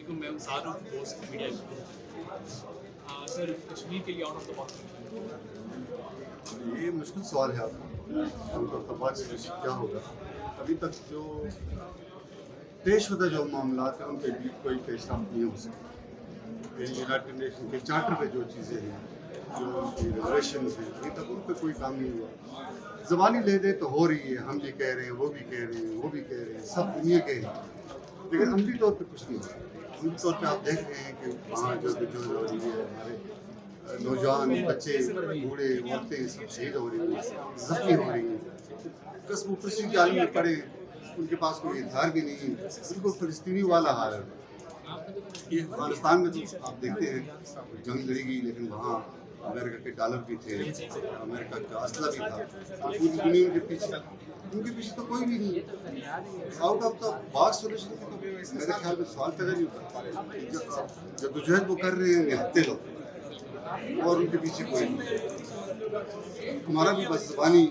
वालेकुम, मैं शाहरुख दोस्त मीडिया सर कश्मीर के लिए आउट ऑफ द बॉक्स ये मुश्किल सवाल है आपका। तबाक से क्या होगा अभी तक जो पेश होता जो मामला है उनके लिए कोई पेशरफ नहीं हो सकता। यूनाइटेड नेशन के चार्टर पे जो चीज़ें हैं, जो उनकी रिजर्वेशन हैं, अभी तक उन पर कोई काम नहीं हुआ। ज़बानी ले दे तो हो रही है, हम भी कह रहे हैं, वो भी कह रहे हैं, वो भी कह रहे हैं, सब दुनिया कह रही है, लेकिन अमली तौर पे कुछ नहीं हुआ। अमली तौर पे आप देख रहे हैं कि वहाँ जो हो रही है, हमारे नौजवान बच्चे, बूढ़े, औरतें सब शहीद हो रही हैं, जख्मी हो रही हैं, कस्म खुशी के आलम में पड़े, उनके पास कोई हथियार भी नहीं है, बिल्कुल फ़लस्तीनी वाला हाल है। ये अफगानिस्तान में तो आप देखते हैं जंग लड़ी गई, लेकिन वहाँ अमेरिका के डॉलर भी थे, अमेरिका का असला भी था, पूरी दुनिया उनके पीछे तो कोई भी नहीं है। Out of the box solution की तो मेरे ख्याल में सवाल पैदा नहीं होता। जद्दोजहद वो कर रहे हैं निहत्ते लोग, और उनके पीछे कोई नहीं। हमारा भी बस ज़बानी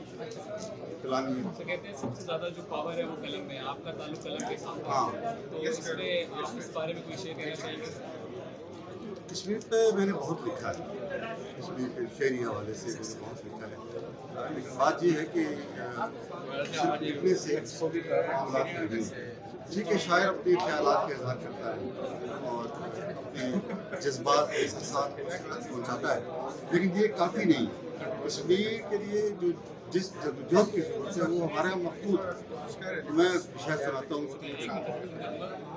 कलामी है। तो कहते हैं सबसे ज़्यादा जो पावर है वो कलम में है, आपका ताल्लुक कलम के साथ है। हाँ, तो इसमें आप इस बारे में कोई शेयर कहना चाहेंगे? कश्मीर पे मैंने बहुत लिखा है, कश्मीर के शेरी हवाले से मैंने बहुत लिखा है, लेकिन बात ये है कि सिर्फ लिखने से मामला नहीं। ठीक है, शायर अपने ख्यालात का इज़हार करता है और अपने जज्बात एहसासात को पहुँचाता है, लेकिन ये काफ़ी नहीं है। कश्मीर के लिए जो जिस जद्दोजहद की ज़रूरत है वो हमारे यहाँ मखसूद है। मैं शायद सुनाता हूँ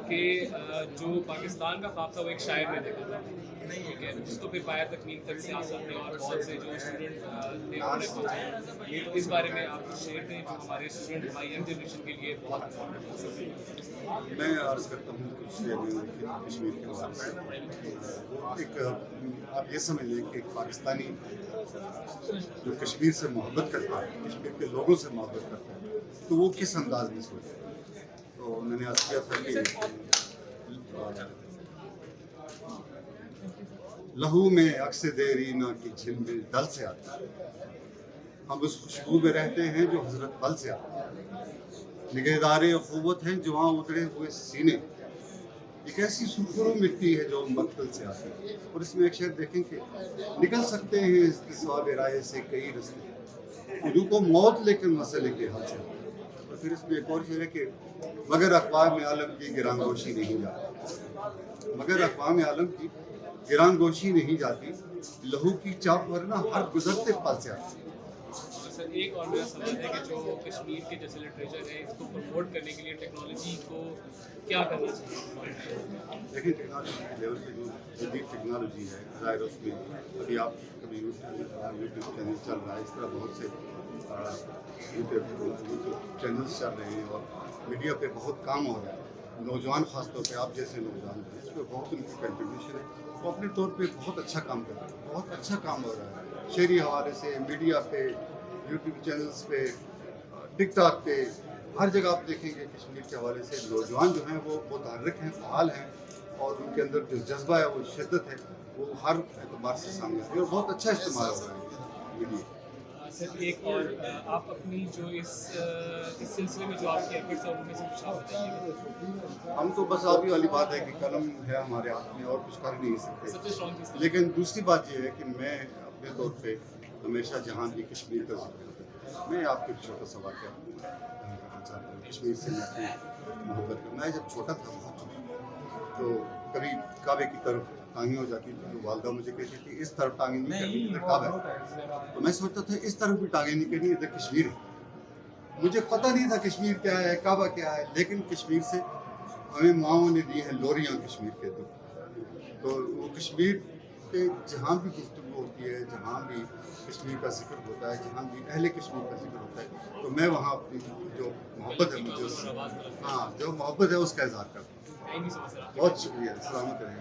कि जो पाकिस्तान का ख्वाब था वो एक शायर ने देखा था, ठीक है, जिसको फिर पाया तकमील तक सियासत ने और बहुत से जो स्टूडेंट ने उन्हें पहुँचाया। तो इस बारे में आप कुछ शेयर दें जो हमारे स्टूडेंट, हमारी यंग जनरेशन के लिए बहुत इम्पोर्टेंट हो सकते हैं। मैं अर्ज़ करता हूँ कुछ शेर कश्मीर के हवाले से। एक आप ये समझ लें कि एक पाकिस्तानी जो कश्मीर से मोहब्बत करता है, कश्मीर के लोगों से मोहब्बत करता है, तो वो किस अंदाज में सोचे। तो मैंने अर्ज़ किया था कि लहू में अक्स देरीना की झिलमिल दल से आती है, हम उस खुशबू में रहते हैं जो हजरत बल से आती है, निगहदारे अखुवत हैं जो वहाँ उतरे हुए सीने, एक ऐसी सुरखरू मिट्टी है जो मक्तल से आती है। और इसमें एक शेर देखें कि निकल सकते हैं इस्तिस्वाब राय से कई रस्ते, उदू को मौत लेकिन मसले के हल से। और फिर इसमें एक और शेर है कि मगर अक़वाम आलम की गिरानगोशी नहीं जाती, मगर अक़वाम आलम की गिरानगोशी नहीं जाती, लहू की चाप वरना हर गुजरते पल से आती। सर एक और मेरा सवाल है कि जो कश्मीर के जैसे लिटरेचर है इसको प्रमोट करने के लिए टेक्नोलॉजी को क्या करना चाहिए? देखिए, टेक्नोलॉजी के लेवल पे जो जदीद टेक्नोलॉजी है, ज़ाहिर उसमें अभी आप कभी यूट्यूब चैनल चल रहा है, इस तरह बहुत से यूट्यूब चैनल्स चल रहे हैं और मीडिया पे बहुत काम हो रहा है। नौजवान ख़ास तौर पे आप जैसे नौजवान हैं, इस पर बहुत उनकी कंट्रीब्यूशन है, वो अपने तौर पे बहुत अच्छा काम कर रहे हैं, बहुत अच्छा काम हो रहा है। शेरी हवाले से मीडिया पे, यूट्यूब चैनल्स पे, टिकटॉक पे, हर जगह आप देखेंगे कश्मीर के हवाले से नौजवान जो हैं वो मुतहर्रिक हैं, फ़आल हैं, और उनके अंदर जो जज्बा है, वो शिद्दत है, वो हर एतबार से सामने आती है और बहुत अच्छा इस्तेमाल हो रहा है मीडिया। सर एक और आप अपनी जो इस सिलसिले में जो आपकी एफर्ट्स हैं उनमें से कुछ आप बताइए। हम तो बस अभी वाली बात है कि कलम है हमारे हाथ में और कुछ कर नहीं सकते, सबसे स्ट्रॉन्ग चीज़ लेकिन दूसरी बात यह है कि मैं अपने तौर पे हमेशा जहाँ भी कश्मीर का जिक्र होता है, मैं आपको एक छोटा सा वाक़या करना चाहता हूँ। कश्मीर से मैं अपनी मोहब्बत करना, मैं जब छोटा था बहुत छोटा, तो कभी काबे की तरफ टांगें हो जाती थी, तो वालदा मुझे कहती थी इस तरफ टांगें नहीं करनी, इधर काबा है। तो मैं सोचता था इस तरफ भी टांगें नहीं करनी, इधर कश्मीर है। मुझे पता नहीं था कश्मीर क्या है, काबा क्या है, लेकिन कश्मीर से हमें माओं ने दी हैं लोरियाँ कश्मीर के। तो वो कश्मीर पे जहाँ भी गुफ्तगू होती है, जहाँ भी कश्मीर का जिक्र होता है, जहाँ भी अहले कश्मीर का जिक्र होता है, तो मैं वहाँ अपनी जो मोहब्बत है मुझे जो मोहब्बत है उसका इज़हार करता हूँ। बहुत शुक्रिया, सलामत रहें।